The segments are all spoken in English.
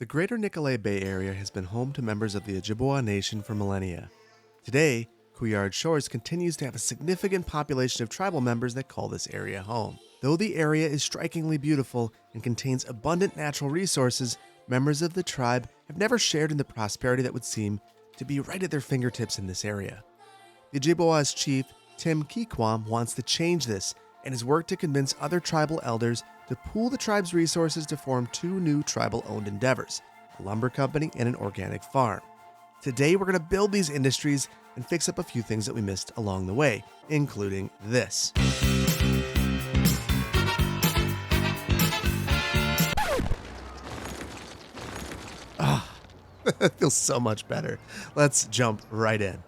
The greater Nicolet Bay area has been home to members of the Ojibwa Nation for millennia. Today, Couillard Shores continues to have a significant population of tribal members that call this area home. Though the area is strikingly beautiful and contains abundant natural resources, members of the tribe have never shared in the prosperity that would seem to be right at their fingertips in this area. The Ojibwa's chief, Tim Keequam, wants to change this and has worked to convince other tribal elders to pool the tribe's resources to form two new tribal-owned endeavors, a lumber company and an organic farm. Today, we're going to build these industries and fix up a few things that we missed along the way, including this. It feels so much better. Let's jump right in.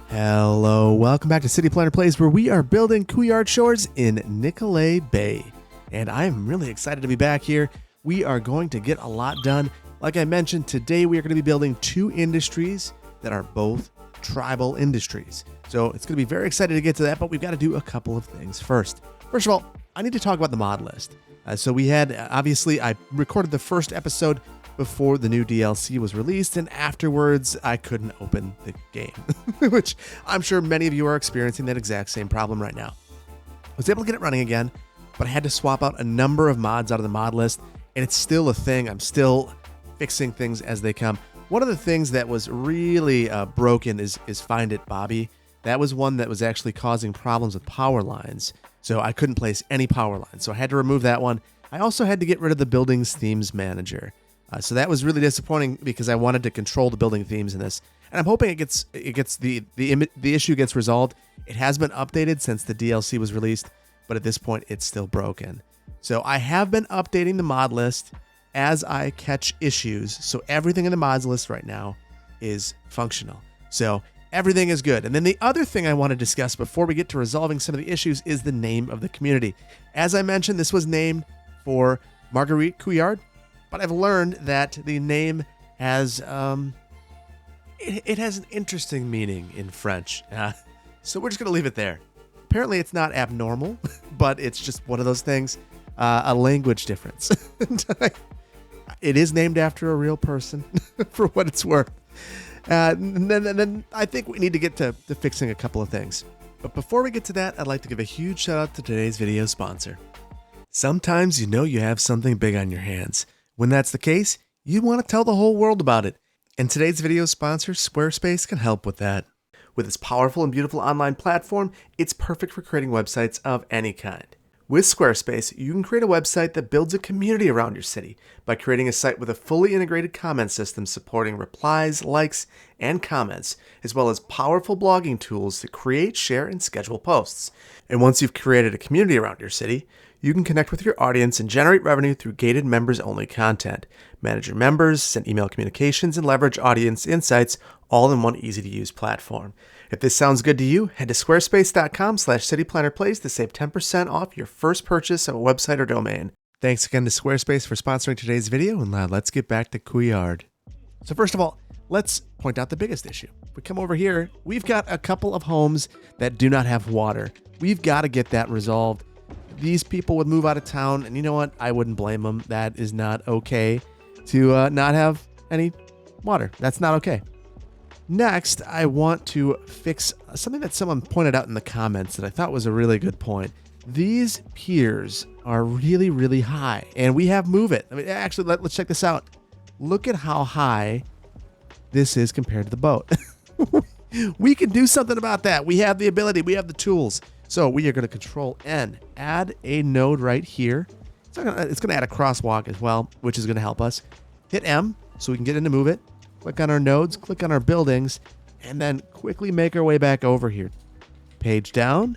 Hello, welcome back to City Planner Plays, where we are building Couillard Shores in Nicolet Bay. And I am really excited to be back here. We are going to get a lot done. Like I mentioned, today we are going to be building two industries that are both tribal industries. So it's going to be very excited to get to that, but we've got to do a couple of things first. First of all, I need to talk about the mod list. So we had, obviously, I recorded the first episode before the new DLC was released, and afterwards I couldn't open the game, which I'm sure many of you are experiencing that exact same problem right now. I was able to get it running again, but I had to swap out a number of mods out of the mod list, and it's still a thing. I'm still fixing things as they come. One of the things that was really broken is Find It Bobby. That was one that was actually causing problems with power lines, so I couldn't place any power lines, so I had to remove that one. I also had to get rid of the Buildings Themes Manager. So that was really disappointing because I wanted to control the building themes in this, and I'm hoping the issue gets resolved. It has been updated since the DLC was released, but at this point it's still broken. So I have been updating the mod list as I catch issues. So everything in the mods list right now is functional. So everything is good. And then the other thing I want to discuss before we get to resolving some of the issues is the name of the community. As I mentioned, this was named for Marguerite Couillard. But I've learned that the name has, it has an interesting meaning in French. So we're just going to leave it there. Apparently it's not abnormal, but it's just one of those things, a language difference. It is named after a real person, for what it's worth. And then I think we need to get to fixing a couple of things. But before we get to that, I'd like to give a huge shout out to today's video sponsor. Sometimes you know you have something big on your hands. When that's the case, you want to tell the whole world about it. And today's video sponsor, Squarespace, can help with that. With its powerful and beautiful online platform, it's perfect for creating websites of any kind. With Squarespace, you can create a website that builds a community around your city by creating a site with a fully integrated comment system supporting replies, likes, and comments, as well as powerful blogging tools to create, share, and schedule posts. And once you've created a community around your city, you can connect with your audience and generate revenue through gated members-only content, manage your members, send email communications, and leverage audience insights all in one easy-to-use platform. If this sounds good to you, head to squarespace.com/cityplannerplays to save 10% off your first purchase of a website or domain. Thanks again to Squarespace for sponsoring today's video, and let's get back to Couillard. So first of all, let's point out the biggest issue. If we come over here, we've got a couple of homes that do not have water. We've got to get that resolved. These people would move out of town, and you know what? I wouldn't blame them. That is not okay to not have any water. That's not okay. Next, I want to fix something that someone pointed out in the comments that I thought was a really good point. These piers are really, really high, and we have Move It. I mean, actually, let's check this out. Look at how high this is compared to the boat. We can do something about that. We have the ability. We have the tools. So we are going to Control N, add a node right here. It's going to add a crosswalk as well, which is going to help us. Hit M so we can get into Move It. Click on our nodes, click on our buildings, and then quickly make our way back over here. Page down.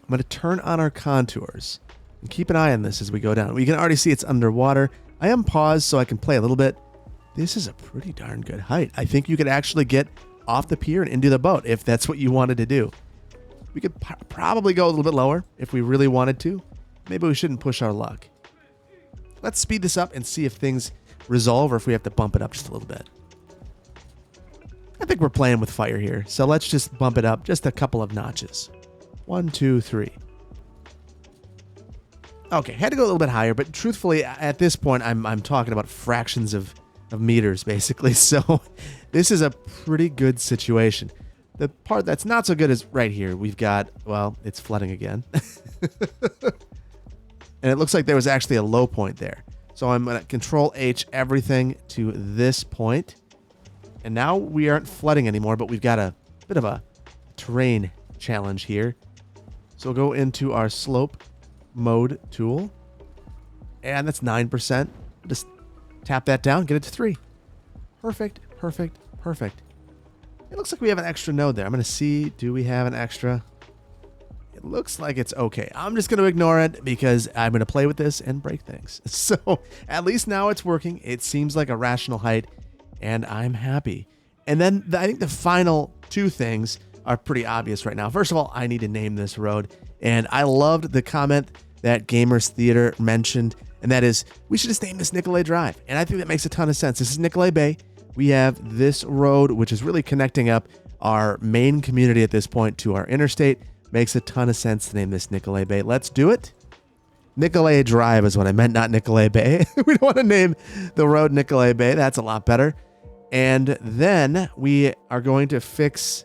I'm going to turn on our contours and keep an eye on this as we go down. We can already see it's underwater. I am paused so I can play a little bit. This is a pretty darn good height. I think you could actually get off the pier and into the boat if that's what you wanted to do. We could probably go a little bit lower if we really wanted to. Maybe we shouldn't push our luck. Let's speed this up and see if things resolve or if we have to bump it up just a little bit. I think we're playing with fire here, so let's just bump it up just a couple of notches. 1, 2, 3. Okay, had to go a little bit higher, but truthfully, at this point, I'm talking about fractions of meters, basically. So this is a pretty good situation. The part that's not so good is right here. We've got, well, it's flooding again. And it looks like there was actually a low point there. So I'm going to Control H everything to this point. And now we aren't flooding anymore, but we've got a bit of a terrain challenge here. So we'll go into our slope mode tool. And that's 9%. Just tap that down, get it to 3. Perfect, perfect, perfect. It looks like we have an extra node there. I'm going to see, do we have an extra? It looks like it's okay. I'm just going to ignore it because I'm going to play with this and break things. So at least now it's working. It seems like a rational height, and I'm happy. And then I think the final two things are pretty obvious right now. First of all, I need to name this road. And I loved the comment that Gamers Theater mentioned, and that is, we should just name this Nicolet Drive. And I think that makes a ton of sense. This is Nicolet Bay. We have this road, which is really connecting up our main community at this point to our interstate. Makes a ton of sense to name this Nicolet Bay. Let's do it. Nicolet Drive is what I meant, not Nicolet Bay. We don't want to name the road Nicolet Bay. That's a lot better. And then we are going to fix,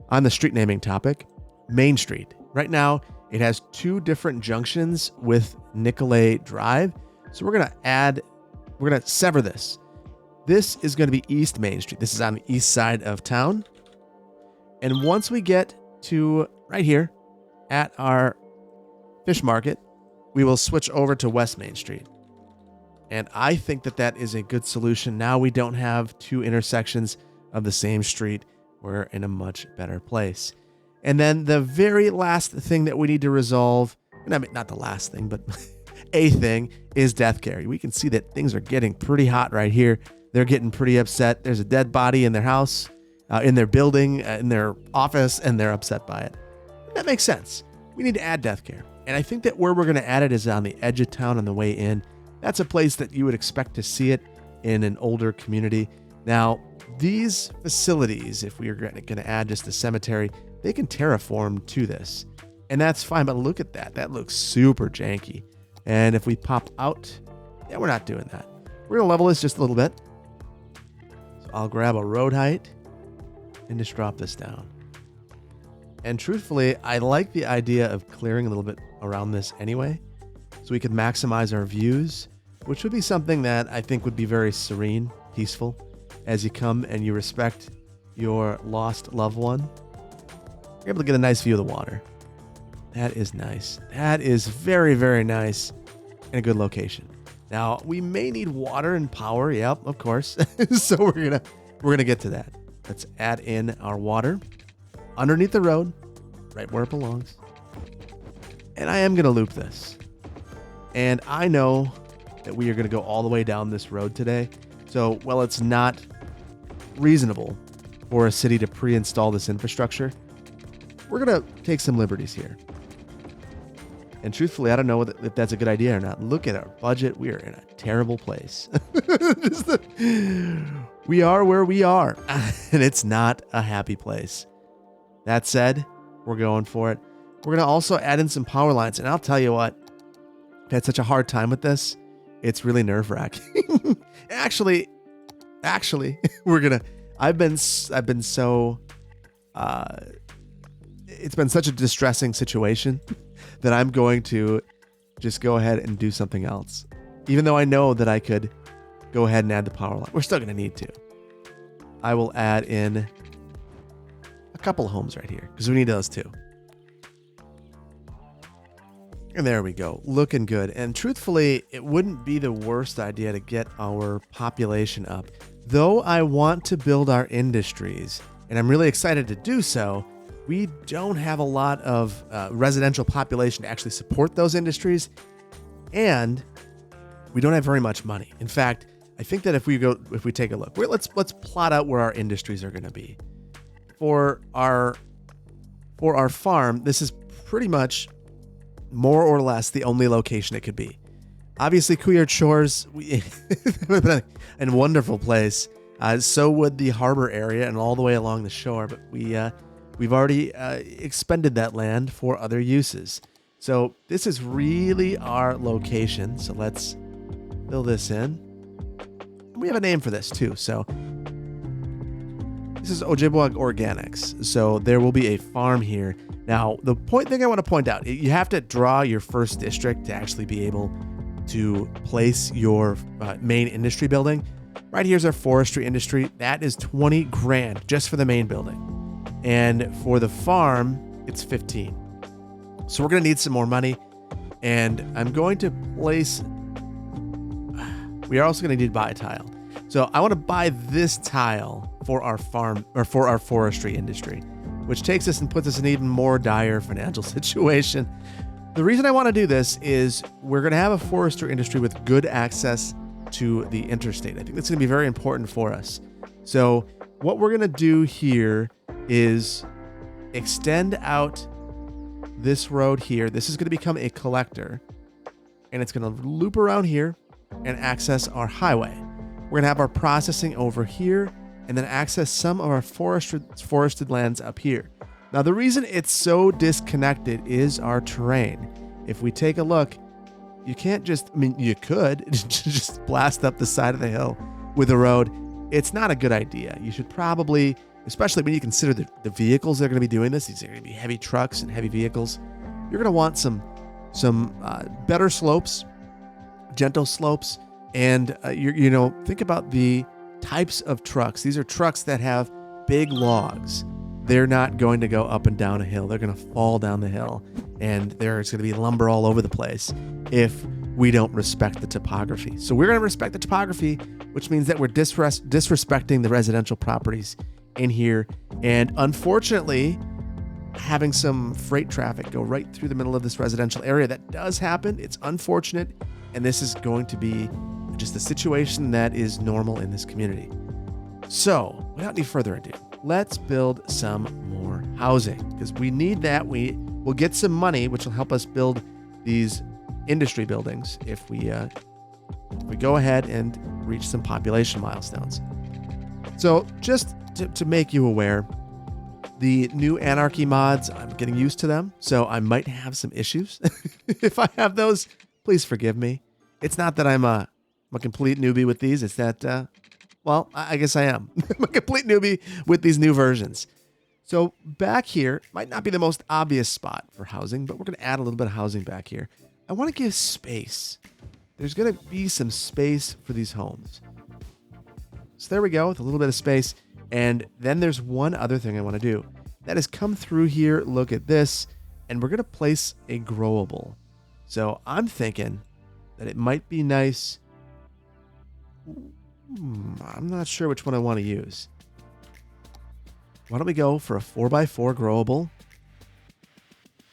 on the street naming topic, Main Street. Right now, it has 2 different junctions with Nicolet Drive. So we're going to sever this. This is going to be East Main Street. This is on the east side of town. And once we get to right here at our fish market, we will switch over to West Main Street. And I think that that is a good solution. Now we don't have 2 intersections of the same street. We're in a much better place. And then the very last thing that we need to resolve, and I mean, not the last thing, but a thing, is death carry. We can see that things are getting pretty hot right here. They're getting pretty upset. There's a dead body in their house, in their building, in their office, and they're upset by it. And that makes sense. We need to add death care. And I think that where we're going to add it is on the edge of town on the way in. That's a place that you would expect to see it in an older community. Now, these facilities, if we are going to add just a cemetery, they can terraform to this. And that's fine, but look at that. That looks super janky. And if we pop out, yeah, we're not doing that. We're going to level this just a little bit. So I'll grab a road height and just drop this down. And truthfully, I like the idea of clearing a little bit around this anyway, so we could maximize our views, which would be something that I think would be very serene, peaceful, as you come and you respect your lost loved one. You're able to get a nice view of the water. That is nice. That is very, very nice and a good location. Now, we may need water and power. Yep, of course. So we're gonna get to that. Let's add in our water underneath the road, right where it belongs. And I am gonna loop this. And I know that we are gonna go all the way down this road today. So, while it's not reasonable for a city to pre-install this infrastructure, we're gonna take some liberties here. And truthfully, I don't know if that's a good idea or not. Look at our budget. We are in a terrible place. We are where we are, and it's not a happy place. That said, we're going for it. We're going to also add in some power lines, and I'll tell you what, I've had such a hard time with this. It's really nerve-wracking. Actually, I've been so, it's been such a distressing situation that I'm going to just go ahead and do something else. Even though I know that I could go ahead and add the power line. We're still going to need to. I will add in a couple of homes right here because we need those too. And there we go. Looking good. And truthfully, it wouldn't be the worst idea to get our population up. Though I want to build our industries, and I'm really excited to do so, we don't have a lot of residential population to actually support those industries, and we don't have very much money. In fact, I think that if we take a look, let's plot out where our industries are going to be. For our farm, this is pretty much more or less the only location it could be. Obviously, Couillard Shores, a wonderful place. So would the harbor area and all the way along the shore, but we've already expended that land for other uses. So this is really our location. So let's fill this in. We have a name for this too. So this is Ojibwa Organics. So there will be a farm here. Now, the thing I want to point out, you have to draw your first district to actually be able to place your main industry building. Right here's our forestry industry. That is 20 grand just for the main building. And for the farm, it's 15. So we're going to need some more money. And I'm going to place, we are also going to need to buy a tile. So I want to buy this tile for our farm or for our forestry industry, which takes us and puts us in an even more dire financial situation. The reason I want to do this is we're going to have a forestry industry with good access to the interstate. I think that's going to be very important for us. So what we're going to do here is extend out this road here. This is going to become a collector, and it's going to loop around here and access our highway. We're going to have our processing over here and then access some of our forested lands up here. Now, the reason it's so disconnected is our terrain. If we take a look, you can't just, you could just blast up the side of the hill with a road. It's not a good idea. You should probably, especially when you consider the vehicles that are going to be doing this, these are going to be heavy trucks and heavy vehicles. You're going to want some better slopes, gentle slopes, and think about the types of trucks. These are trucks that have big logs. They're not going to go up and down a hill. They're going to fall down the hill, and there's going to be lumber all over the place if we don't respect the topography. So we're going to respect the topography, which means that we're disrespecting the residential properties in here. And unfortunately, having some freight traffic go right through the middle of this residential area, that does happen. It's unfortunate, and this is going to be just a situation that is normal in this community. So without any further ado, let's build some more housing because we need that. We will get some money, which will help us build these industry buildings if we go ahead and reach some population milestones. So just to make you aware, the new anarchy mods, I'm getting used to them, so I might have some issues. If I have those, please forgive me. It's not that I'm a complete newbie with these. It's that, I guess I am. I'm a complete newbie with these new versions. So back here might not be the most obvious spot for housing, but we're going to add a little bit of housing back here. I want to give space. There's going to be some space for these homes. So there we go, with a little bit of space. And then there's one other thing I want to do. That is come through here, look at this, and we're going to place a growable. So I'm thinking that it might be nice. I'm not sure which one I want to use. Why don't we go for a 4x4 growable?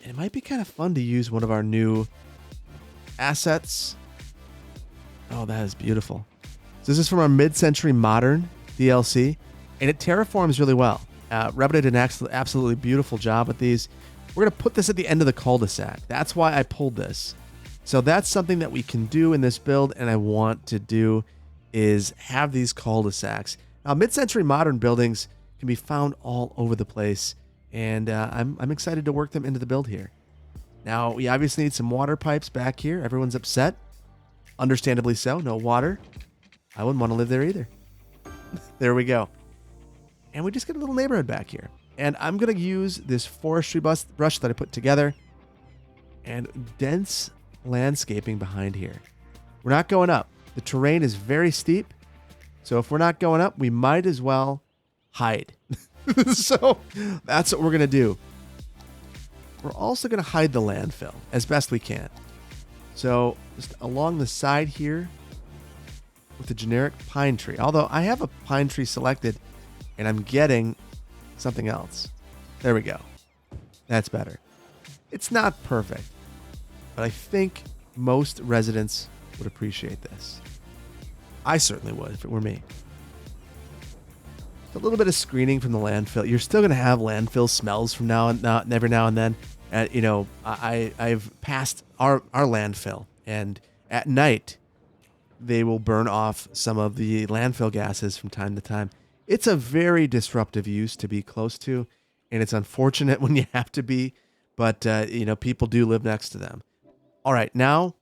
And it might be kind of fun to use one of our new assets. Oh, that is beautiful. So this is from our mid-century modern DLC, and it terraforms really well. Revit did an absolutely beautiful job with these. We're going to put this at the end of the cul-de-sac. That's why I pulled this. So that's something that we can do in this build, and I want to do is have these cul-de-sacs. Now, mid-century modern buildings can be found all over the place, and I'm excited to work them into the build here. Now, we obviously need some water pipes back here. Everyone's upset. Understandably so. No water. I wouldn't want to live there either. There we go. And we just get a little neighborhood back here. And I'm going to use this forestry brush that I put together and dense landscaping behind here. We're not going up. The terrain is very steep. So if we're not going up, we might as well hide. So that's what we're going to do. We're also going to hide the landfill as best we can. So just along the side here with the generic pine tree. Although I have a pine tree selected and I'm getting something else. There we go. That's better. It's not perfect, but I think most residents would appreciate this. I certainly would if it were me. A little bit of screening from the landfill. You're still going to have landfill smells from every now and then. I've passed our landfill, and at night they will burn off some of the landfill gases from time to time. It's a very disruptive use to be close to, and it's unfortunate when you have to be, but people do live next to them. All right, now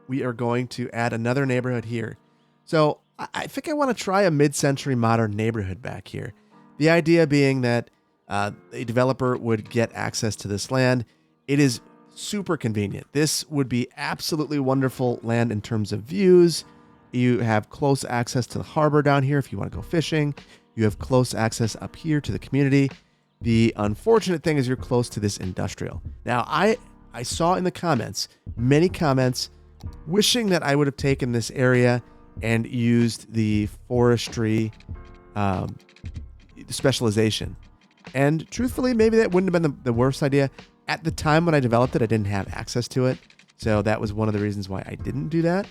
we are going to add another neighborhood here. So I think I want to try a mid-century modern neighborhood back here. The idea being that a developer would get access to this land. It is super convenient. This would be absolutely wonderful land in terms of views. You have close access to the harbor down here if you want to go fishing. You have close access up here to the community. The unfortunate thing is you're close to this industrial. Now, I saw in the comments, many comments wishing that I would have taken this area and used the forestry specialization. And truthfully, maybe that wouldn't have been the worst idea. At the time when I developed it, I didn't have access to it. So that was one of the reasons why I didn't do that.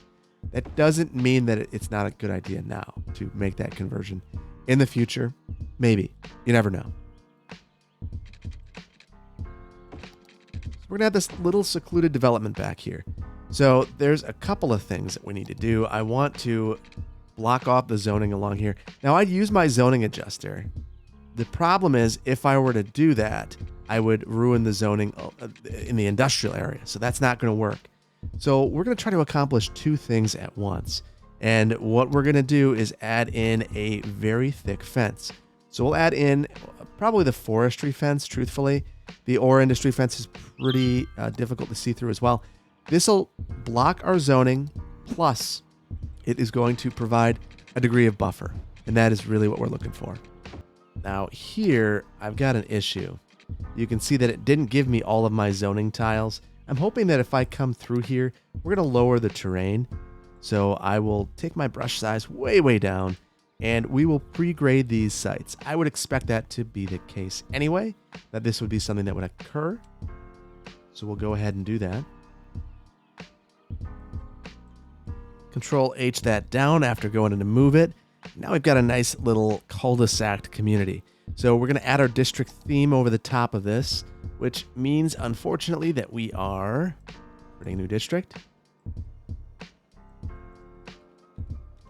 That doesn't mean that it's not a good idea now to make that conversion. In the future, maybe. You never know. So we're going to have this little secluded development back here. So there's a couple of things that we need to do. I want to block off the zoning along here. Now, I'd use my zoning adjuster. The problem is, if I were to do that, I would ruin the zoning in the industrial area. So that's not going to work. So we're going to try to accomplish two things at once. And what we're going to do is add in a very thick fence. So we'll add in probably the forestry fence, truthfully. The ore industry fence is pretty difficult to see through as well. This will block our zoning, plus it is going to provide a degree of buffer. And that is really what we're looking for. Now here, I've got an issue. You can see that it didn't give me all of my zoning tiles. I'm hoping that if I come through here, we're going to lower the terrain. So I will take my brush size way, way down, and we will pre-grade these sites. I would expect that to be the case anyway, that this would be something that would occur. So we'll go ahead and do that. Control H that down after going in to move it. Now we've got a nice little cul-de-sac community. So we're going to add our district theme over the top of this, which means, unfortunately, that we are creating a new district.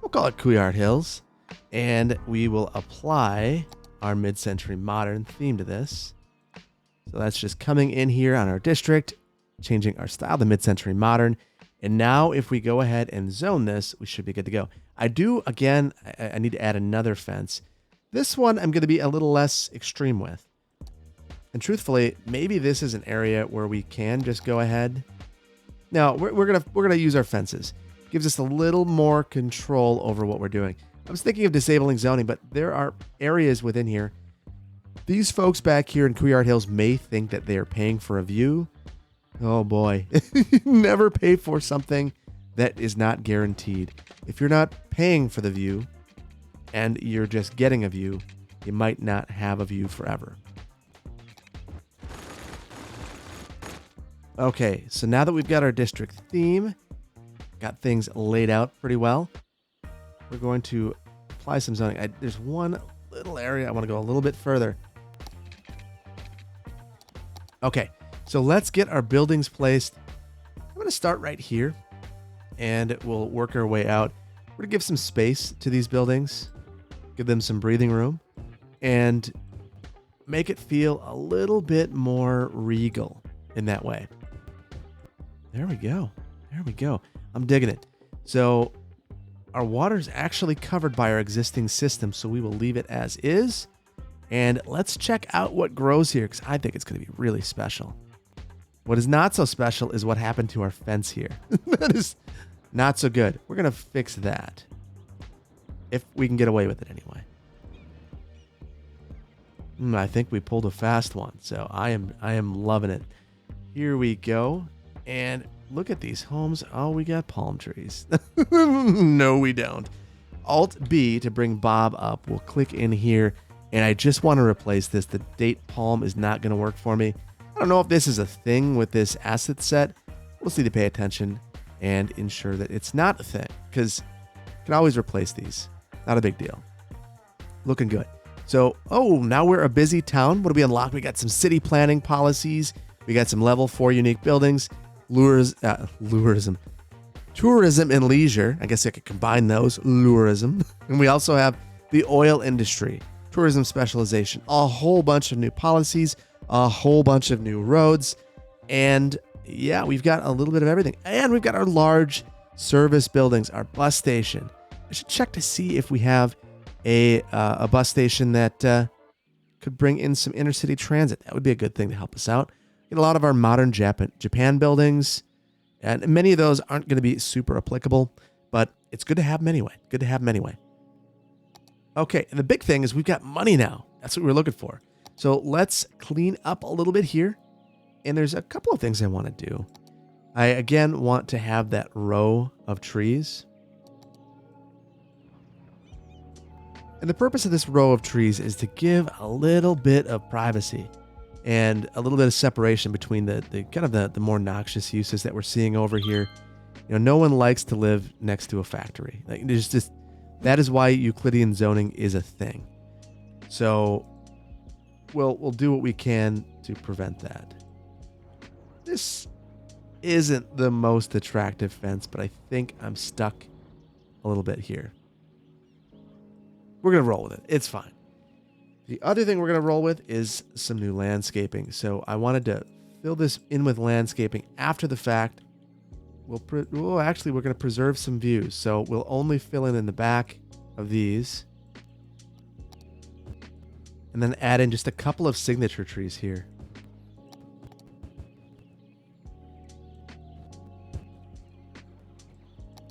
We'll call it Couillard Hills, and we will apply our mid-century modern theme to this. So that's just coming in here on our district, changing our style to mid-century modern. And now if we go ahead and zone this, we should be good to go. I need to add another fence. This one I'm going to be a little less extreme with. And truthfully, maybe this is an area where we can just go ahead. No, we're gonna use our fences. Gives us a little more control over what we're doing. I was thinking of disabling zoning, but there are areas within here. These folks back here in Couillard Hills may think that they are paying for a view. Oh boy, never pay for something that is not guaranteed. If you're not paying for the view and you're just getting a view, you might not have a view forever. Okay, so now that we've got our district theme, got things laid out pretty well, we're going to apply some zoning. There's one little area I want to go a little bit further. Okay, so let's get our buildings placed. I'm going to start right here, and we'll work our way out. We're going to give some space to these buildings, give them some breathing room, and make it feel a little bit more regal in that way. There we go. There we go. I'm digging it. So our water's actually covered by our existing system, so we will leave it as is. And let's check out what grows here, because I think it's going to be really special. What is not so special is what happened to our fence here. That is not so good. We're going to fix that, if we can get away with it anyway. I think we pulled a fast one, so I am loving it. Here we go. And look at these homes. Oh, we got palm trees. No, we don't. Alt-B to bring Bob up. We'll click in here. And I just want to replace this. The date palm is not going to work for me. I don't know if this is a thing with this asset set. We'll just need to pay attention and ensure that it's not a thing, because you can always replace these. Not a big deal. Looking good. So, now we're a busy town. What do we unlock? We got some city planning policies. We got some level 4 unique buildings. Tourism and leisure. I guess I could combine those. Lurism. And we also have the oil industry, tourism specialization, a whole bunch of new policies, a whole bunch of new roads, and yeah, we've got a little bit of everything. And we've got our large service buildings, our bus station. I should check to see if we have a bus station that could bring in some intercity transit. That would be a good thing to help us out. Get a lot of our modern Japan buildings, and many of those aren't going to be super applicable, but it's good to have them anyway. Good to have them anyway. Okay, and the big thing is we've got money now. That's what we're looking for. So let's clean up a little bit here. And there's a couple of things I want to do. I, again, want to have that row of trees. And the purpose of this row of trees is to give a little bit of privacy and a little bit of separation between the kind of the more noxious uses that we're seeing over here. You know, no one likes to live next to a factory. Like, there's just, that is why Euclidean zoning is a thing. So we'll do what we can to prevent that. This isn't the most attractive fence, but I think I'm stuck a little bit here. We're going to roll with it. It's fine. The other thing we're going to roll with is some new landscaping. So I wanted to fill this in with landscaping after the fact. We're going to preserve some views. So we'll only fill in the back of these. And then add in just a couple of signature trees here.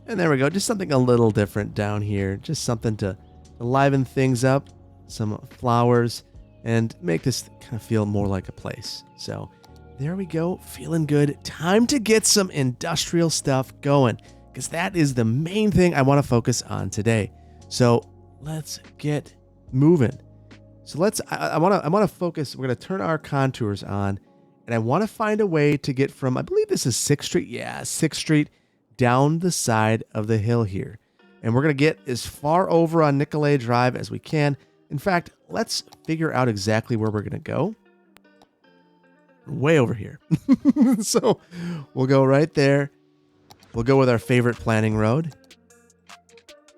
And there we go. Just something a little different down here. Just something to liven things up. Some flowers. And make this kind of feel more like a place. So there we go. Feeling good. Time to get some industrial stuff going. Because that is the main thing I want to focus on today. So let's get moving. So I want to focus. We're going to turn our contours on. And I want to find a way to get from, I believe this is 6th Street. Yeah, 6th Street. Down the side of the hill here. And we're going to get as far over on Nicolet Drive as we can. In fact, let's figure out exactly where we're going to go. Way over here. So we'll go right there. We'll go with our favorite planning road.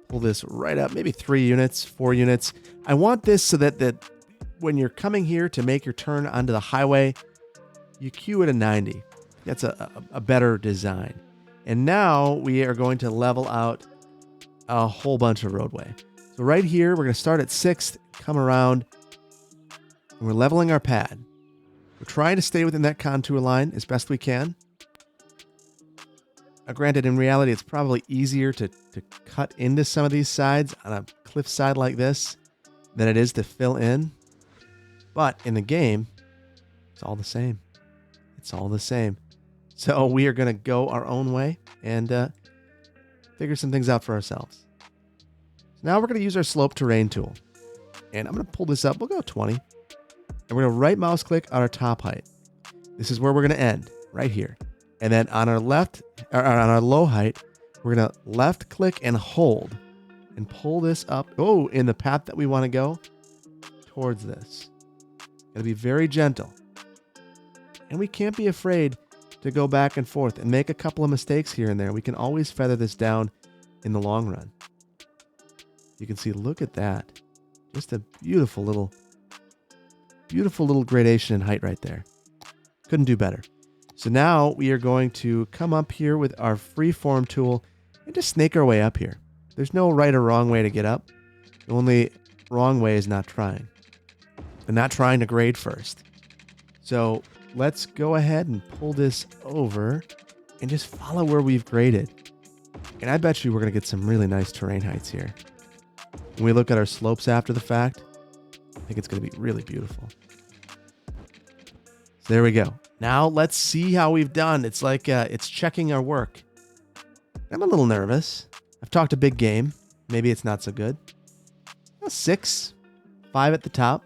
Pull this right up, maybe 3 units, 4 units. I want this so that when you're coming here to make your turn onto the highway, you queue at a 90. That's a better design. And now we are going to level out a whole bunch of roadway. So right here, we're going to start at 6th, come around, and we're leveling our pad. We're trying to stay within that contour line as best we can. Now, granted, in reality, it's probably easier to cut into some of these sides on a cliffside like this than it is to fill in. But in the game, it's all the same. It's all the same. So we are going to go our own way and figure some things out for ourselves. So now we're going to use our slope terrain tool. And I'm going to pull this up. We'll go 20. And we're going to right mouse click on our top height. This is where we're going to end, right here. And then on our left, or on our low height, we're going to left click and hold and pull this up. Oh, in the path that we want to go towards this. Got to be very gentle. And we can't be afraid to go back and forth and make a couple of mistakes here and there. We can always feather this down in the long run. You can see, look at that. Just a beautiful little gradation in height right there. Couldn't do better. So now we are going to come up here with our freeform tool and just snake our way up here. There's no right or wrong way to get up. The only wrong way is not trying. And not trying to grade first. So let's go ahead and pull this over and just follow where we've graded. And I bet you we're going to get some really nice terrain heights here. When we look at our slopes after the fact, I think it's going to be really beautiful. So there we go. Now let's see how we've done. It's like it's checking our work. I'm a little nervous. I've talked a big game. Maybe it's not so good. 6, 5 at the top.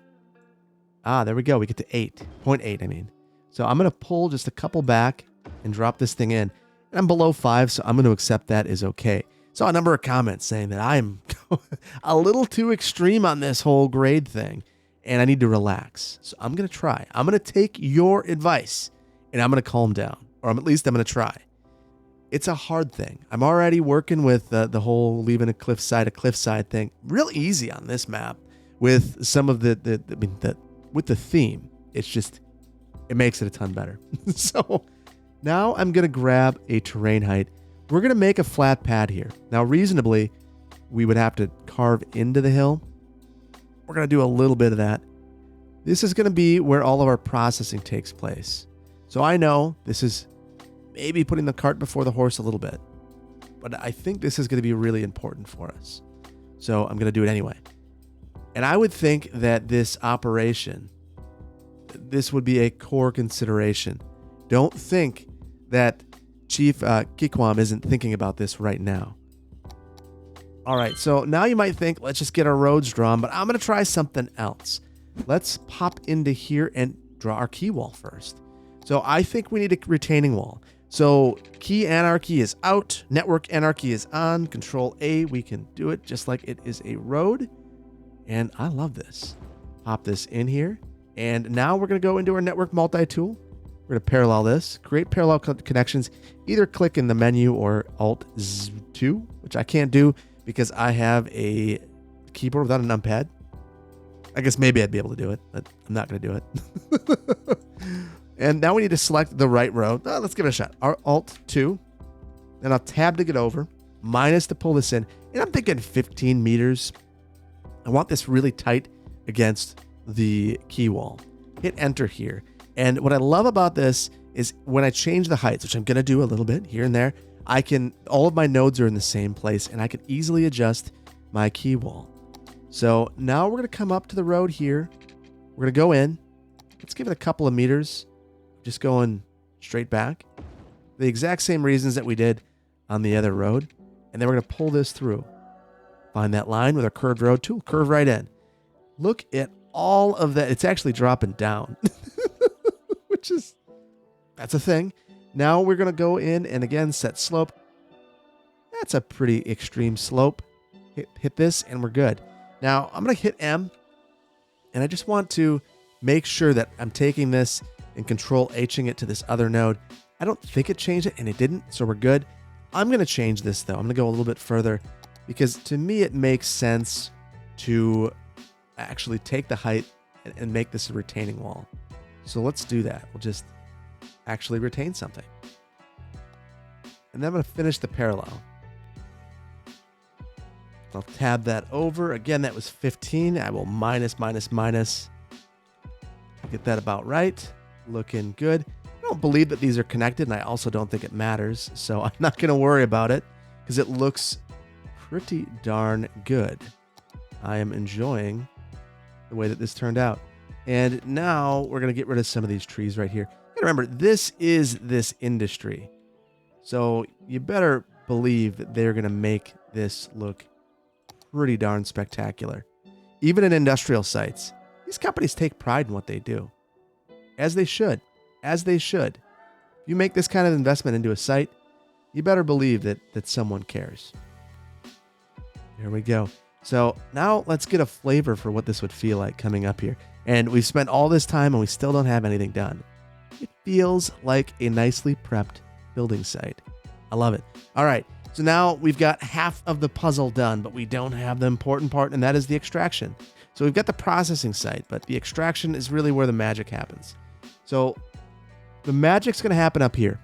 Ah, there we go. We get to 8.8, I mean. So I'm going to pull just a couple back and drop this thing in. And I'm below 5, so I'm going to accept that is okay. Saw a number of comments saying that I'm a little too extreme on this whole grade thing, and I need to relax. So I'm going to try. I'm going to take your advice, and I'm going to calm down, or at least I'm going to try. It's a hard thing. I'm already working with the whole leaving a cliffside thing. Real easy on this map with some of with the theme. It's just it makes it a ton better. So now I'm going to grab a terrain height. We're going to make a flat pad here. Now, reasonably, we would have to carve into the hill. We're going to do a little bit of that. This is going to be where all of our processing takes place. So I know this is maybe putting the cart before the horse a little bit, but I think this is going to be really important for us. So I'm going to do it anyway. And I would think that this operation, this would be a core consideration. Don't think that Chief Kikwam isn't thinking about this right now. All right, so now you might think, let's just get our roads drawn, but I'm going to try something else. Let's pop into here and draw our key wall first. So I think we need a retaining wall. So key anarchy is out, network anarchy is on, Control A, we can do it just like it is a road. And I love this. Pop this in here. And now we're going to go into our network multi-tool. We're going to parallel this, create parallel connections, either click in the menu or Alt-2, which I can't do because I have a keyboard without a numpad. I guess maybe I'd be able to do it, but I'm not going to do it. And now we need to select the right road. Let's give it a shot. Our Alt-2. Then I'll tab to get over, minus to pull this in. And I'm thinking 15 meters. I want this really tight against the key wall. Hit enter here. And what I love about this is when I change the heights, which I'm going to do a little bit here and there, all of my nodes are in the same place and I can easily adjust my key wall. So now we're going to come up to the road here. We're going to go in. Let's give it a couple of meters. Just going straight back. The exact same reasons that we did on the other road. And then we're going to pull this through. Find that line with our curved road tool. Curve right in. Look at all of that. It's actually dropping down. That's a thing. Now we're going to go in and again set slope. That's a pretty extreme slope. Hit this and we're good. Now I'm going to hit M and I just want to make sure that I'm taking this and Control Hing it to this other node. I don't think it changed it and it didn't, so we're good. I'm going to change this though. I'm going to go a little bit further because to me it makes sense to actually take the height and make this a retaining wall. So let's do that. We'll just actually retain something. And then I'm going to finish the parallel. I'll tab that over. Again, that was 15. I will minus. Get that about right. Looking good. I don't believe that these are connected, and I also don't think it matters. So I'm not going to worry about it because it looks pretty darn good. I am enjoying the way that this turned out. And now we're going to get rid of some of these trees right here. And remember, this is this industry. So you better believe that they're going to make this look pretty darn spectacular. Even in industrial sites, these companies take pride in what they do. As they should. As they should. If you make this kind of investment into a site, you better believe that someone cares. There we go. So now let's get a flavor for what this would feel like coming up here. And we've spent all this time and we still don't have anything done. It feels like a nicely prepped building site. I love it. All right. So now we've got half of the puzzle done, but we don't have the important part, and that is the extraction. So we've got the processing site, but the extraction is really where the magic happens. So the magic's going to happen up here.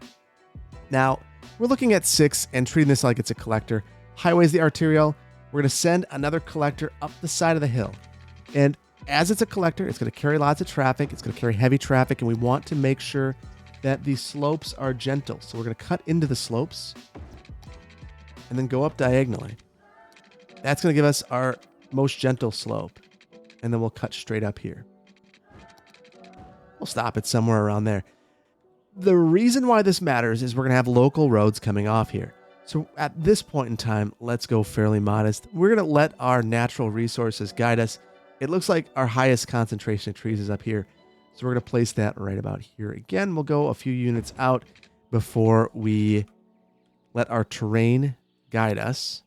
Now, we're looking at 6 and treating this like it's a collector. Highway's the arterial. We're going to send another collector up the side of the hill. And as it's a collector, it's going to carry lots of traffic. It's going to carry heavy traffic, and we want to make sure that the slopes are gentle. So we're going to cut into the slopes and then go up diagonally. That's going to give us our most gentle slope. And then we'll cut straight up here. We'll stop it somewhere around there. The reason why this matters is we're going to have local roads coming off here. So at this point in time, let's go fairly modest. We're going to let our natural resources guide us. It looks like our highest concentration of trees is up here. So we're going to place that right about here. Again, we'll go a few units out before we let our terrain guide us.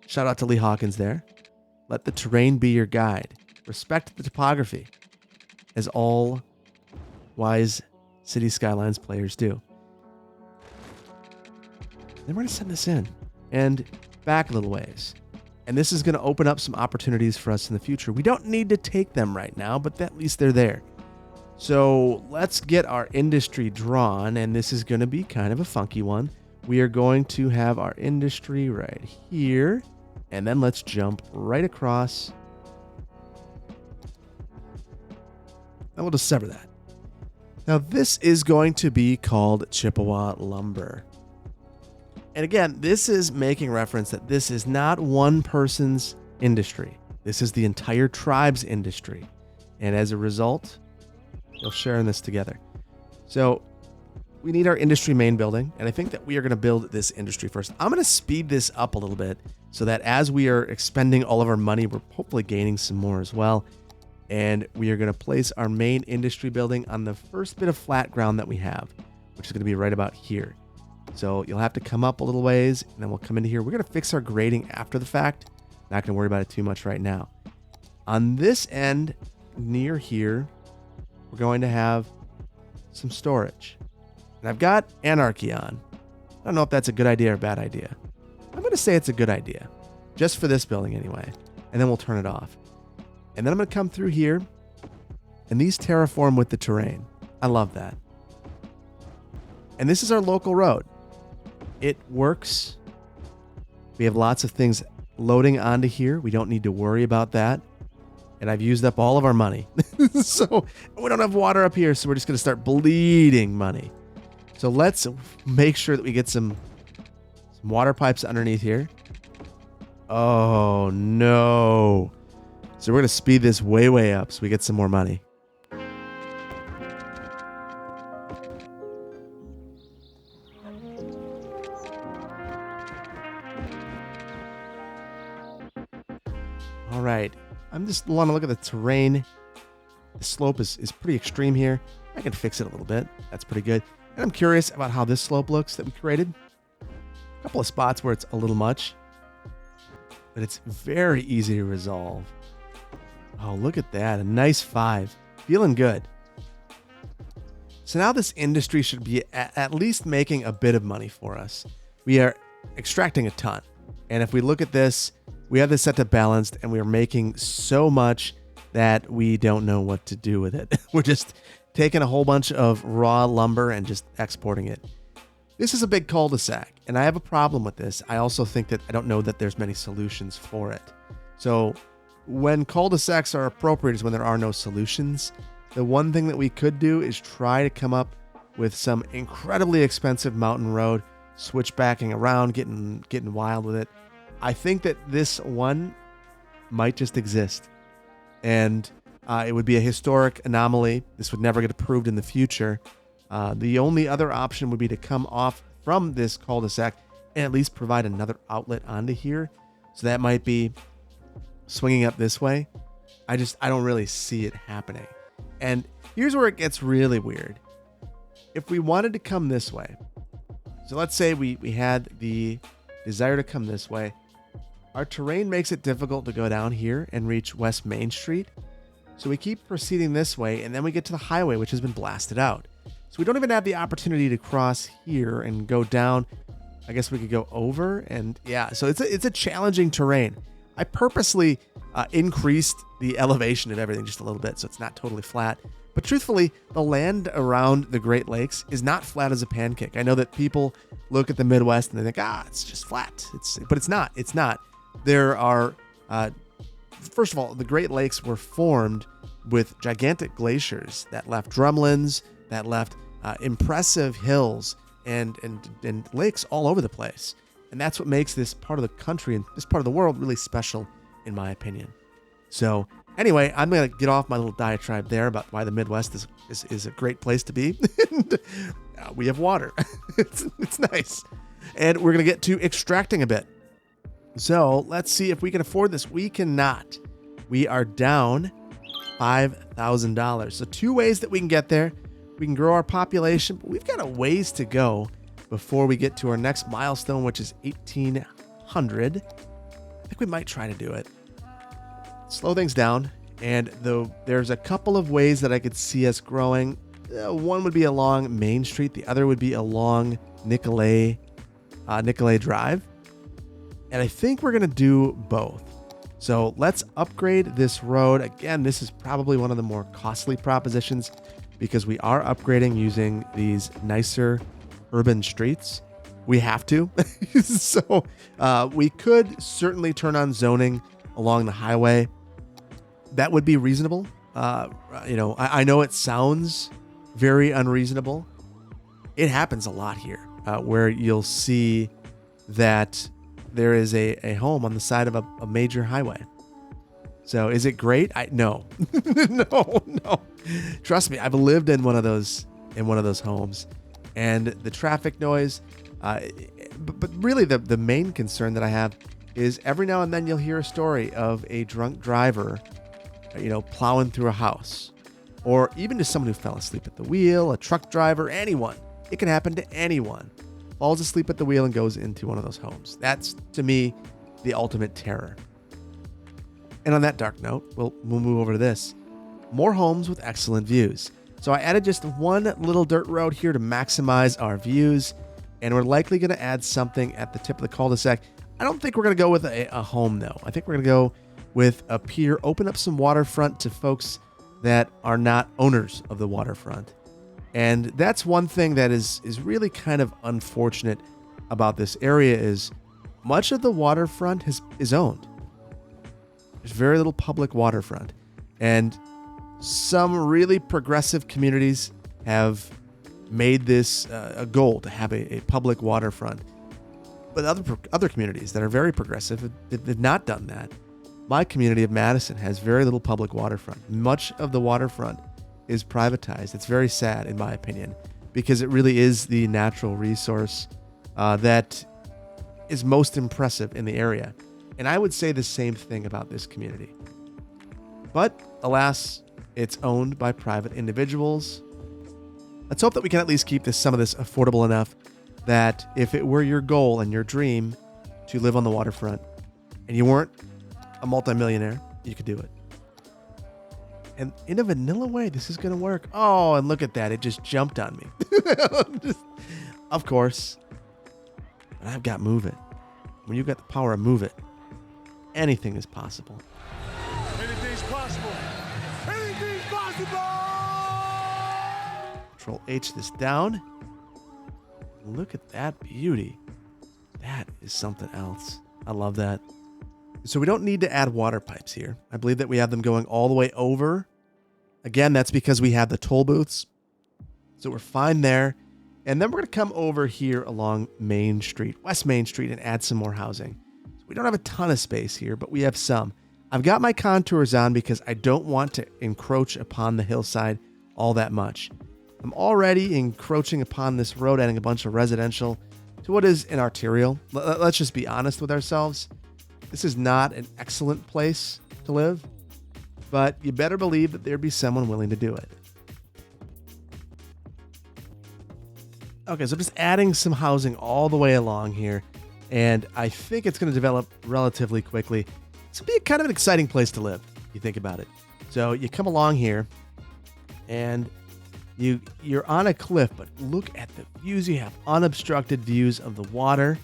Shout out to Lee Hawkins there. Let the terrain be your guide. Respect the topography, as all wise City Skylines players do. Then we're going to send this in and back a little ways. And this is going to open up some opportunities for us in the future. We don't need to take them right now, but at least they're there. So let's get our industry drawn, and this is going to be kind of a funky one. We are going to have our industry right here, and then let's jump right across. And we'll just sever that. Now this is going to be called Chippewa lumber. And again, this is making reference that this is not one person's industry. This is the entire tribe's industry. And as a result, they'll share in this together. So we need our industry main building. And I think that we are going to build this industry first. I'm going to speed this up a little bit so that as we are expending all of our money, we're hopefully gaining some more as well. And we are going to place our main industry building on the first bit of flat ground that we have, which is going to be right about here. So you'll have to come up a little ways, and then we'll come into here. We're going to fix our grading after the fact. Not going to worry about it too much right now. On this end, near here, we're going to have some storage. And I've got anarchy on. I don't know if that's a good idea or a bad idea. I'm going to say it's a good idea, just for this building anyway. And then we'll turn it off. And then I'm going to come through here, and these terraform with the terrain. I love that. And this is our local road. It works. We have lots of things loading onto here. We don't need to worry about that. And I've used up all of our money. So we don't have water up here, so we're just going to start bleeding money. So let's make sure that we get some water pipes underneath here. Oh, no. So we're going to speed this way, way up so we get some more money. All right. I'm just want to look at the terrain. The slope is pretty extreme here. I can fix it a little bit. That's pretty good. And I'm curious about how this slope looks that we created. A couple of spots where it's a little much, but it's very easy to resolve. Oh, look at that. A nice 5. Feeling good. So now this industry should be at least making a bit of money for us. We are extracting a ton. And if we look at this, we have this set to balanced, and we are making so much that we don't know what to do with it. We're just taking a whole bunch of raw lumber and just exporting it. This is a big cul-de-sac, and I have a problem with this. I also think that I don't know that there's many solutions for it. So when cul-de-sacs are appropriate is when there are no solutions. The one thing that we could do is try to come up with some incredibly expensive mountain road, switchbacking around, getting wild with it. I think that this one might just exist, and it would be a historic anomaly. This would never get approved in the future. The only other option would be to come off from this cul-de-sac and at least provide another outlet onto here. So that might be swinging up this way. I don't really see it happening. And here's where it gets really weird. If we wanted to come this way, so let's say we had the desire to come this way, our terrain makes it difficult to go down here and reach West Main Street. So we keep proceeding this way, and then we get to the highway, which has been blasted out. So we don't even have the opportunity to cross here and go down. I guess we could go over, and yeah, so it's a challenging terrain. I purposely increased the elevation of everything just a little bit so it's not totally flat. But truthfully, the land around the Great Lakes is not flat as a pancake. I know that people look at the Midwest and they think, it's just flat. But it's not. It's not. There are, first of all, the Great Lakes were formed with gigantic glaciers that left drumlins, that left impressive hills and lakes all over the place. And that's what makes this part of the country and this part of the world really special, in my opinion. So anyway, I'm going to get off my little diatribe there about why the Midwest is a great place to be. And, we have water. It's nice. And we're going to get to extracting a bit. So let's see if we can afford this. We cannot. We are down $5,000. So 2 ways that we can get there. We can grow our population, but we've got a ways to go before we get to our next milestone, which is 1,800. I think we might try to do it. Slow things down. And there's a couple of ways that I could see us growing. One would be along Main Street. The other would be along Nicolet Drive. And I think we're going to do both. So let's upgrade this road. Again, this is probably one of the more costly propositions because we are upgrading using these nicer urban streets. We have to. So we could certainly turn on zoning along the highway. That would be reasonable. I know it sounds very unreasonable. It happens a lot here where you'll see that there is a home on the side of a major highway. So is it great? No. No. Trust me, I've lived in one of those homes, and the traffic noise. But really, the main concern that I have is every now and then you'll hear a story of a drunk driver, plowing through a house, or even just someone who fell asleep at the wheel, a truck driver, anyone. It can happen to anyone. Falls asleep at the wheel and goes into one of those homes. That's, to me, the ultimate terror. And on that dark note, we'll move over to this. More homes with excellent views. So I added just one little dirt road here to maximize our views, and we're likely going to add something at the tip of the cul-de-sac. I don't think we're going to go with a home, though. I think we're going to go with a pier, open up some waterfront to folks that are not owners of the waterfront. And that's one thing that is really kind of unfortunate about this area is much of the waterfront is owned. There's very little public waterfront. And some really progressive communities have made this a goal to have a public waterfront. But other communities that are very progressive have not done that. My community of Madison has very little public waterfront. Much of the waterfront is privatized. It's very sad, in my opinion, because it really is the natural resource that is most impressive in the area. And I would say the same thing about this community. But alas, it's owned by private individuals. Let's hope that we can at least keep some of this affordable enough that if it were your goal and your dream to live on the waterfront and you weren't a multimillionaire, you could do it. And in a vanilla way, this is going to work. Oh, and look at that. It just jumped on me. Of course. But I've got Move It. When you've got the power of Move It, anything is possible. Anything's possible. Anything's possible. Control H this down. Look at that beauty. That is something else. I love that. So we don't need to add water pipes here. I believe that we have them going all the way over. Again, that's because we have the toll booths. So we're fine there. And then we're going to come over here along Main Street, West Main Street, and add some more housing. So we don't have a ton of space here, but we have some. I've got my contours on because I don't want to encroach upon the hillside all that much. I'm already encroaching upon this road, adding a bunch of residential to what is an arterial. Let's just be honest with ourselves. This is not an excellent place to live, but you better believe that there'd be someone willing to do it. Okay, so just adding some housing all the way along here, and I think it's going to develop relatively quickly. It's going to be kind of an exciting place to live, if you think about it. So you come along here, and you're on a cliff, but look at the views you have. Unobstructed views of the water,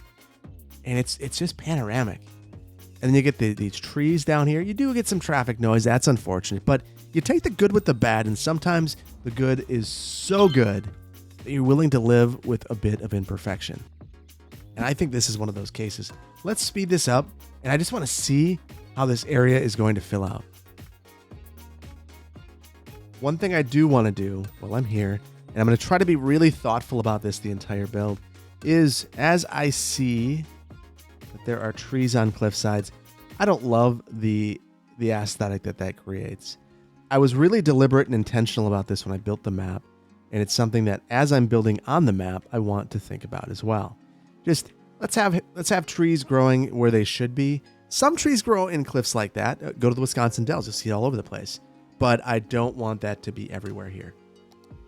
and it's just panoramic. And then you get these trees down here. You do get some traffic noise. That's unfortunate. But you take the good with the bad, and sometimes the good is so good that you're willing to live with a bit of imperfection. And I think this is one of those cases. Let's speed this up, and I just want to see how this area is going to fill out. One thing I do want to do while I'm here, and I'm going to try to be really thoughtful about this the entire build, is as I see that there are trees on cliff sides, I don't love the aesthetic that creates. I was really deliberate and intentional about this when I built the map, and it's something that as I'm building on the map, I want to think about as well. Just let's have trees growing where they should be. Some trees grow in cliffs like that. Go to the Wisconsin Dells, you'll see it all over the place. But I don't want that to be everywhere here.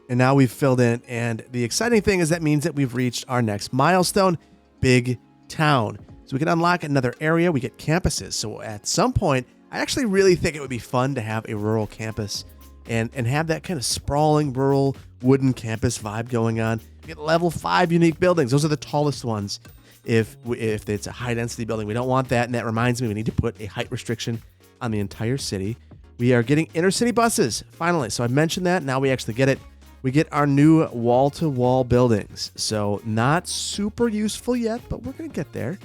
And now we've filled in, and the exciting thing is that means that we've reached our next milestone, Big Town. So we can unlock another area, we get campuses. So at some point, I actually really think it would be fun to have a rural campus and have that kind of sprawling rural wooden campus vibe going on. We get level 5 unique buildings. Those are the tallest ones. If it's a high density building, we don't want that. And that reminds me, we need to put a height restriction on the entire city. We are getting intercity buses, finally. So I mentioned that. Now we actually get it. we get our new wall-to-wall buildings. So not super useful yet, but we're going to get there.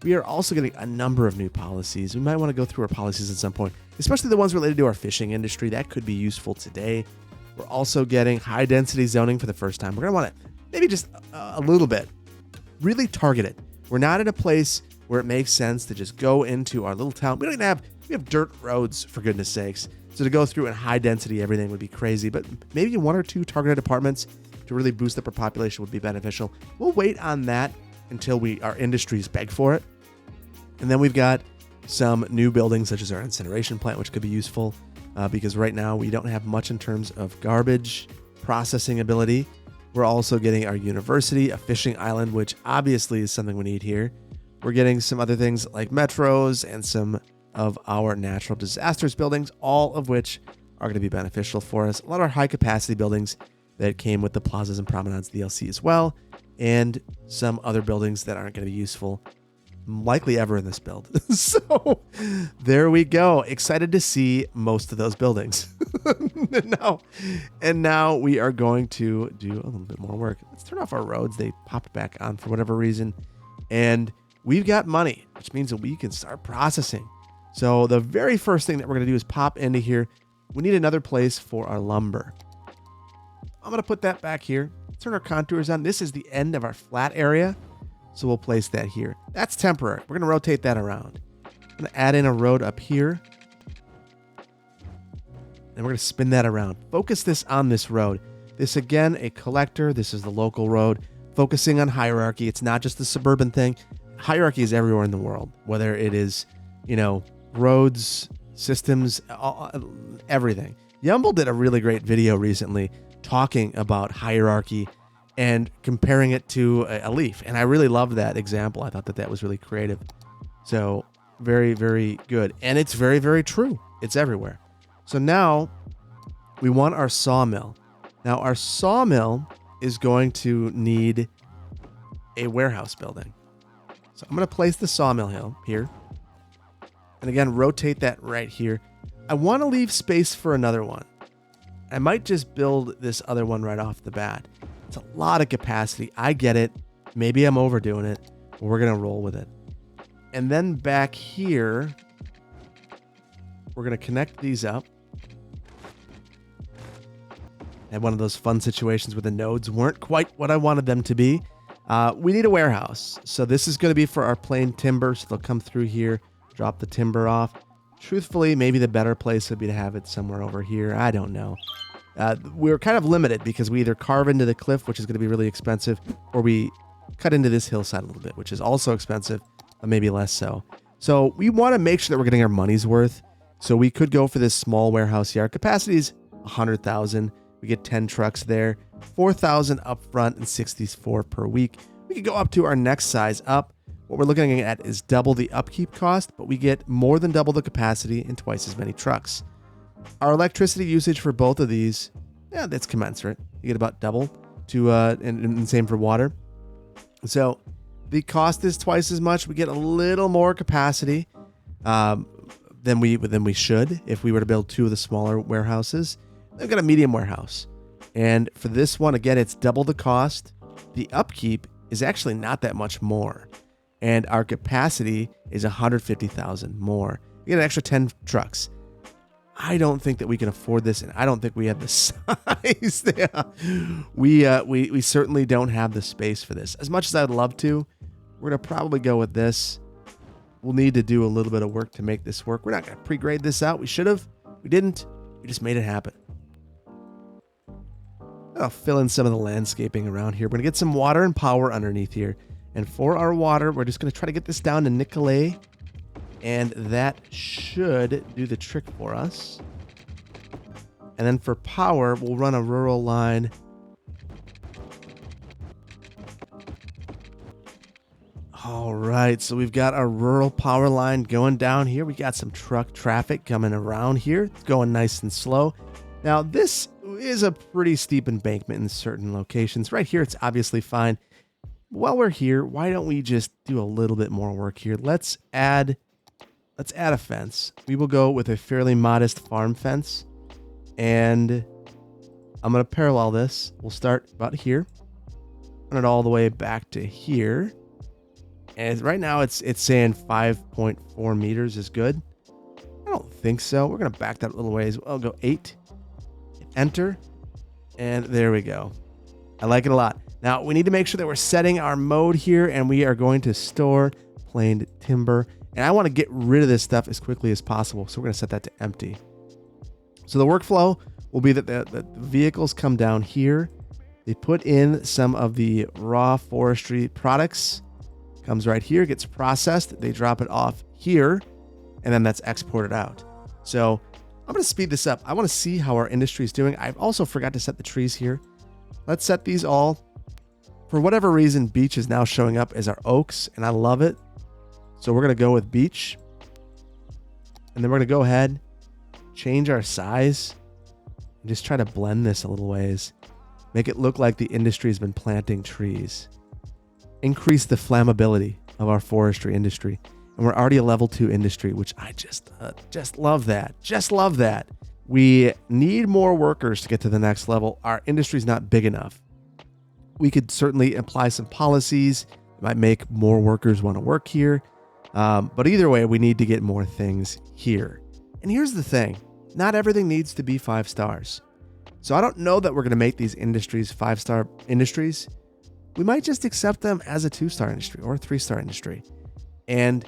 We are also getting a number of new policies. We might want to go through our policies at some point, especially the ones related to our fishing industry. That could be useful today. We're also getting high-density zoning for the first time. We're going to want to maybe just a little bit really target it. We're not in a place where it makes sense to just go into our little town. We have dirt roads, for goodness sakes. So to go through in high density, everything would be crazy, but maybe 1 or 2 targeted apartments to really boost up our population would be beneficial. We'll wait on that until our industries beg for it. And then we've got some new buildings such as our incineration plant, which could be useful because right now we don't have much in terms of garbage processing ability. We're also getting our university, a fishing island, which obviously is something we need here. We're getting some other things like metros and some of our natural disasters buildings, all of which are going to be beneficial for us. A lot of our high capacity buildings that came with the plazas and promenades DLC as well, and some other buildings that aren't going to be useful likely ever in this build. So there we go. Excited to see most of those buildings. and now we are going to do a little bit more work. Let's turn off our roads. They popped back on for whatever reason. And we've got money, which means that we can start processing. So the very first thing that we're going to do is pop into here. We need another place for our lumber. I'm going to put that back here. Turn our contours on. This is the end of our flat area. So we'll place that here. That's temporary. We're going to rotate that around. I'm going to add in a road up here. And we're going to spin that around. Focus this on this road. This, again, a collector. This is the local road. Focusing on hierarchy. It's not just the suburban thing. Hierarchy is everywhere in the world. Whether it is, roads, systems, everything. Yumble did a really great video recently talking about hierarchy and comparing it to a leaf. And I really loved that example. I thought that was really creative. So very, very good. And it's very, very true. It's everywhere. So now we want our sawmill. Now our sawmill is going to need a warehouse building. So I'm going to place the sawmill hill here. And again, rotate that right here. I want to leave space for another one. I might just build this other one right off the bat. It's a lot of capacity. I get it. Maybe I'm overdoing it, but we're going to roll with it. And then back here, we're going to connect these up. I had one of those fun situations where the nodes weren't quite what I wanted them to be. We need a warehouse. So this is going to be for our plain timber. So they'll come through here, drop the timber off. Truthfully, maybe the better place would be to have it somewhere over here. I don't know. We're kind of limited because we either carve into the cliff, which is going to be really expensive, or we cut into this hillside a little bit, which is also expensive, but maybe less so. So we want to make sure that we're getting our money's worth. So we could go for this small warehouse here. Our capacity is 100,000. We get 10 trucks there, 4,000 up front and 64 per week. We could go up to our next size up. What we're looking at is double the upkeep cost, but we get more than double the capacity and twice as many trucks. Our electricity usage for both of these, that's commensurate. You get about double and same for water. So the cost is twice as much. We get a little more capacity than we should if we were to build 2 of the smaller warehouses. They've got a medium warehouse. And for this one, again, it's double the cost. The upkeep is actually not that much more. And our capacity is 150,000 more. You get an extra 10 trucks. I don't think that we can afford this, and I don't think we have the size. We certainly don't have the space for this. As much as I'd love to, we're going to probably go with this. We'll need to do a little bit of work to make this work. We're not going to pre-grade this out. We should have. We didn't. We just made it happen. I'll fill in some of the landscaping around here. We're going to get some water and power underneath here. And for our water, we're just going to try to get this down to Nicolet. And that should do the trick for us. And then for power, we'll run a rural line. All right, so we've got our rural power line going down here. We got some truck traffic coming around here. It's going nice and slow. Now, this is a pretty steep embankment in certain locations. Right here, it's obviously fine. While we're here, why don't we just do a little bit more work here? Let's add a fence. We will go with a fairly modest farm fence. And I'm going to parallel this. We'll start about here, run it all the way back to here. And right now it's saying 5.4 meters is good. I don't think so. We're going to back that a little ways. I'll go 8. Enter. And there we go. I like it a lot. Now we need to make sure that we're setting our mode here, and we are going to store planed timber. And I want to get rid of this stuff as quickly as possible. So we're going to set that to empty. So the workflow will be that the vehicles come down here. They put in some of the raw forestry products. Comes right here, gets processed. They drop it off here, and then that's exported out. So I'm going to speed this up. I want to see how our industry is doing. I've also forgot to set the trees here. Let's set these all. For whatever reason, beech is now showing up as our oaks, and I love it. So we're going to go with beech. And then we're going to go ahead, change our size, and just try to blend this a little ways. Make it look like the industry has been planting trees. Increase the flammability of our forestry industry. And we're already a level 2 industry, which I just love that. Just love that. We need more workers to get to the next level. Our industry is not big enough. We could certainly apply some policies. It might make more workers want to work here. But either way, we need to get more things here. And here's the thing. Not everything needs to be 5 stars. So I don't know that we're going to make these industries 5-star industries. We might just accept them as a 2-star industry or a 3-star industry and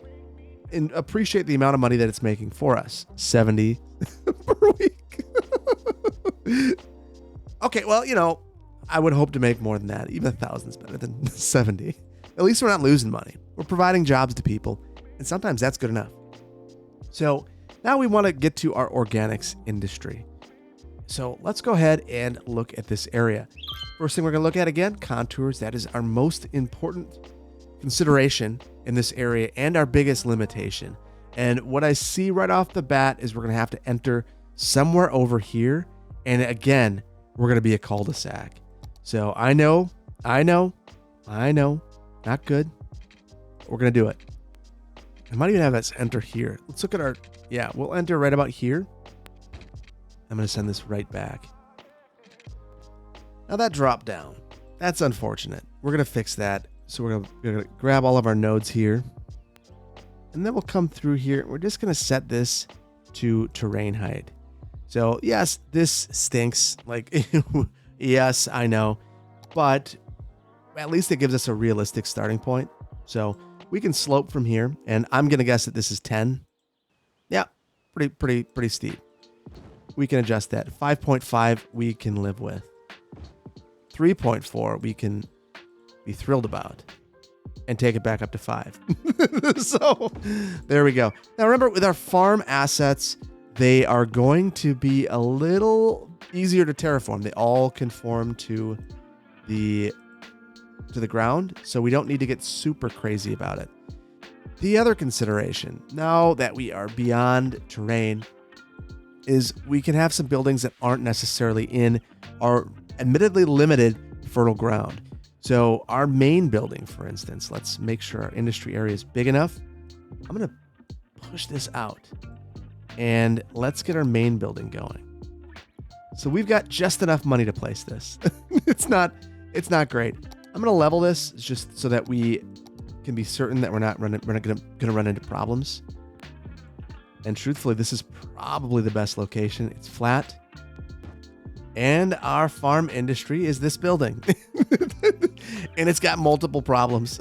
appreciate the amount of money that it's making for us. 70 per week. Okay, well, I would hope to make more than that. Even 1,000 is better than 70. At least we're not losing money. We're providing jobs to people, and sometimes that's good enough. So now we want to get to our organics industry. So let's go ahead and look at this area. First thing we're going to look at again, contours. That is our most important consideration in this area and our biggest limitation. And what I see right off the bat is we're going to have to enter somewhere over here. And again, we're going to be a cul-de-sac. So I know, not good. We're going to do it. I might even have us enter here. Let's look at we'll enter right about here. I'm going to send this right back. Now that dropped down. That's unfortunate. We're going to fix that. So we're going to grab all of our nodes here. And then we'll come through here. We're just going to set this to terrain height. So yes, this stinks. Like, yes, I know. But at least it gives us a realistic starting point. So we can slope from here. And I'm going to guess that this is 10. Yeah, pretty steep. We can adjust that. 5.5 we can live with. 3.4 we can be thrilled about and take it back up to 5. So there we go. Now remember, with our farm assets, they are going to be a little easier to terraform. They all conform to the ground, so we don't need to get super crazy about it. The other consideration, now that we are beyond terrain, is we can have some buildings that aren't necessarily in our admittedly limited fertile ground. So our main building, for instance, let's make sure our industry area is big enough. I'm going to push this out and let's get our main building going. So we've got just enough money to place this. It's not great. I'm going to level this just so that we can be certain that we're not going to run into problems. And truthfully, this is probably the best location. It's flat. And our farm industry is this building. And it's got multiple problems.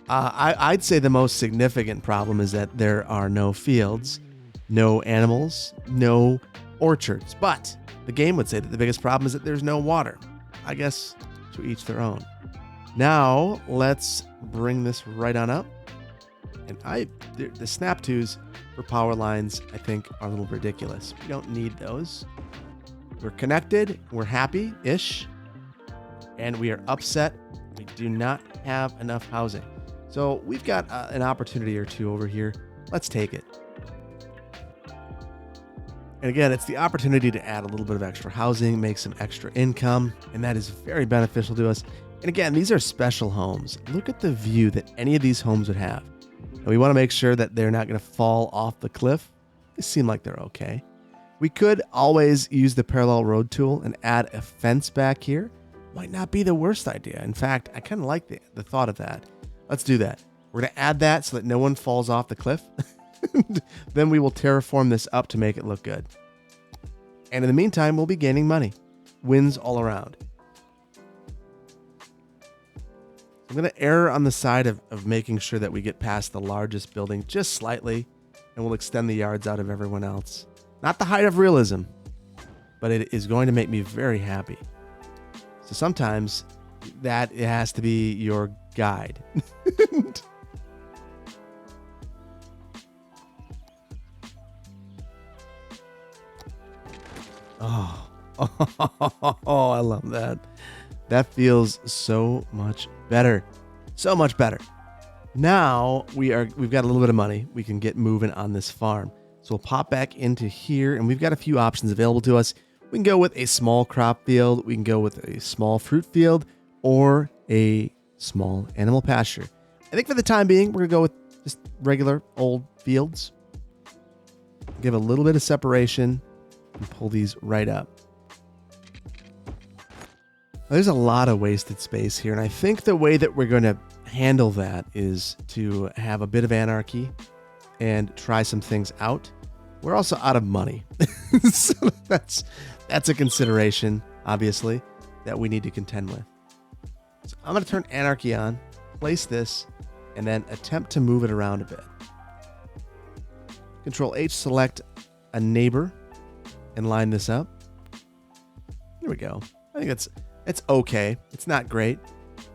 I'd say the most significant problem is that there are no fields, no animals, no orchards. But the game would say that the biggest problem is that there's no water. I guess to each their own. Now, let's bring this right on up. And the snap twos for power lines, I think, are a little ridiculous. We don't need those. We're connected. We're happy-ish. And we are upset. We do not have enough housing. So we've got an opportunity or two over here. Let's take it. And again, it's the opportunity to add a little bit of extra housing, make some extra income, and that is very beneficial to us. And again, these are special homes. Look at the view that any of these homes would have. And we want to make sure that they're not going to fall off the cliff. They seem like they're okay. We could always use the parallel road tool and add a fence back here. Might not be the worst idea. In fact, I kind of like the thought of that. Let's do that. We're going to add that so that no one falls off the cliff. Then we will terraform this up to make it look good. And in the meantime, we'll be gaining money. Wins all around. I'm going to err on the side of making sure that we get past the largest building just slightly, and we'll extend the yards out of everyone else. Not the height of realism, but it is going to make me very happy. So sometimes that it has to be your guide. Oh, I love that. That feels so much better. So much better. Now we've got a little bit of money. We can get moving on this farm. So we'll pop back into here, and we've got a few options available to us. We can go with a small crop field. We can go with a small fruit field or a small animal pasture. I think for the time being, we're going to go with just regular old fields. Give a little bit of separation and pull these right up. There's a lot of wasted space here, and I think the way that we're going to handle that is to have a bit of anarchy and try some things out. We're also out of money. So that's a consideration, obviously, that we need to contend with. So I'm going to turn anarchy on, place this, and then attempt to move it around a bit. Control H, select a neighbor, and line this up. Here we go. I think it's okay. It's not great.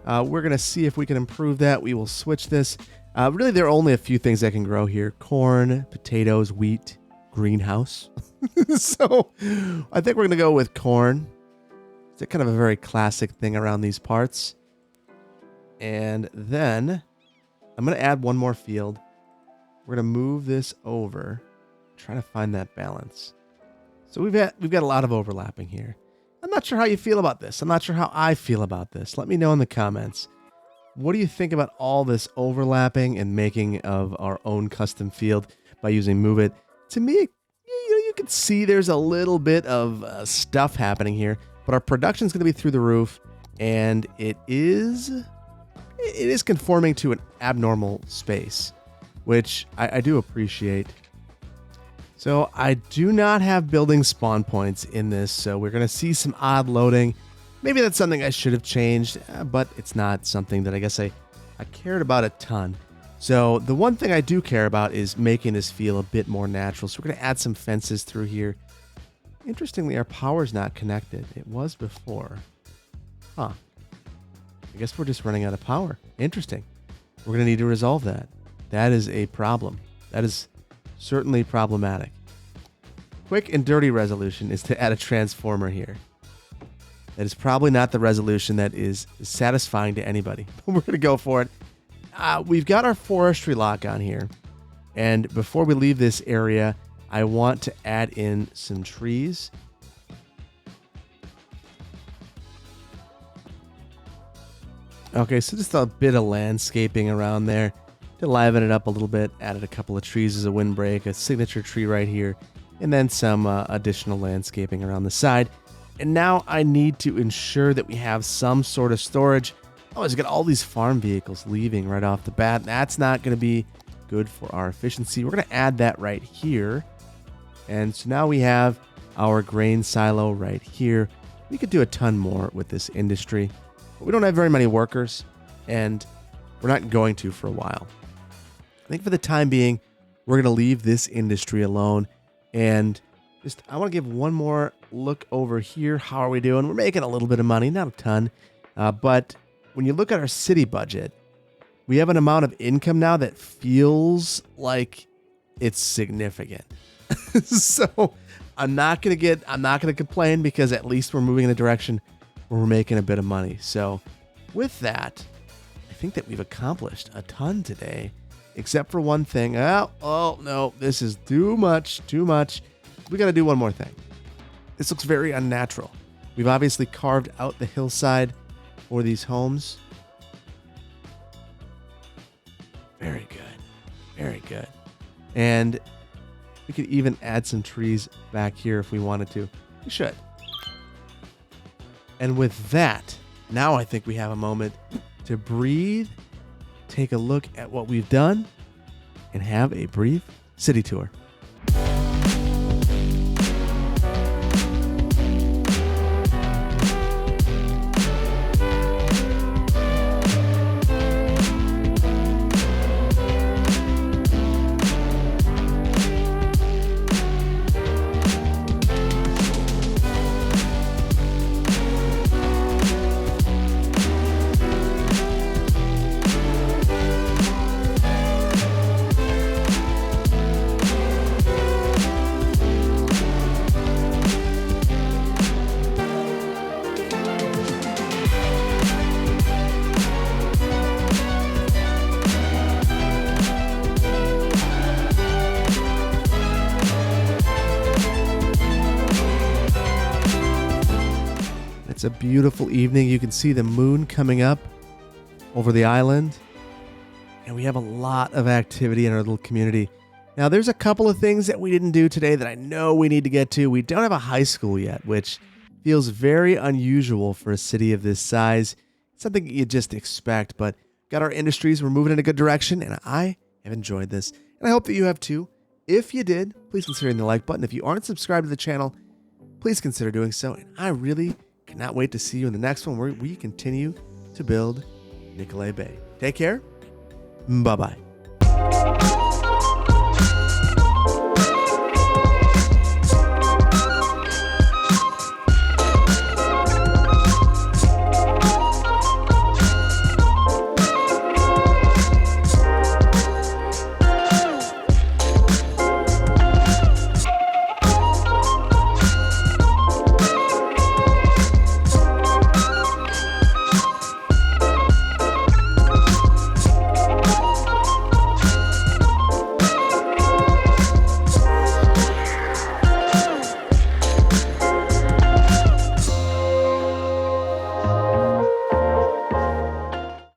We're going to see if we can improve that. We will switch this. Really, there are only a few things that can grow here. Corn, potatoes, wheat, greenhouse. So I think we're going to go with corn. It's kind of a very classic thing around these parts. And then I'm going to add one more field. We're going to move this over. Try to find that balance. So we've got a lot of overlapping here. I'm not sure how you feel about this. I'm not sure how I feel about this. Let me know in the comments. What do you think about all this overlapping and making of our own custom field by using Move It? To me, you can see there's a little bit of stuff happening here, but our production is going to be through the roof, and it is conforming to an abnormal space, which I do appreciate. So I do not have building spawn points in this, so we're going to see some odd loading. Maybe that's something I should have changed, but it's not something that I guess I cared about a ton. So the one thing I do care about is making this feel a bit more natural. So we're going to add some fences through here. Interestingly, our power's not connected. It was before. Huh. I guess we're just running out of power. Interesting. We're going to need to resolve that. That is a problem. That is certainly problematic. Quick and dirty resolution is to add a transformer here. That is probably not the resolution that is satisfying to anybody. But we're going to go for it. We've got our forestry lock on here. And before we leave this area, I want to add in some trees. Okay, so just a bit of landscaping around there to liven it up a little bit. Added a couple of trees as a windbreak, a signature tree right here, and then some additional landscaping around the side. And now I need to ensure that we have some sort of storage. Oh, it's got all these farm vehicles leaving right off the bat. That's not going to be good for our efficiency. We're going to add that right here. And so now we have our grain silo right here. We could do a ton more with this industry, but we don't have very many workers, and we're not going to for a while. I think for the time being, we're going to leave this industry alone. And just, I want to give one more look over here. How are we doing? We're making a little bit of money, not a ton. But when you look at our city budget, we have an amount of income now that feels like it's significant. So I'm not going to complain, because at least we're moving in a direction where we're making a bit of money. So with that, I think that we've accomplished a ton today. Except for one thing. Oh, no, this is too much. We got to do one more thing. This looks very unnatural. We've obviously carved out the hillside for these homes. Very good. Very good. And We could even add some trees back here if we wanted to. We should. And with that, now I think we have a moment to breathe, take a look at what we've done, and have a brief city tour. It's a beautiful evening. You can see the moon coming up over the island. And we have a lot of activity in our little community. Now, there's a couple of things that we didn't do today that I know we need to get to. We don't have a high school yet, which feels very unusual for a city of this size. It's something you just expect, but got our industries. We're moving in a good direction, and I have enjoyed this. And I hope that you have too. If you did, please consider hitting the like button. If you aren't subscribed to the channel, please consider doing so. And I really cannot wait to see you in the next one where we continue to build Nicolet Bay. Take care. Bye-bye.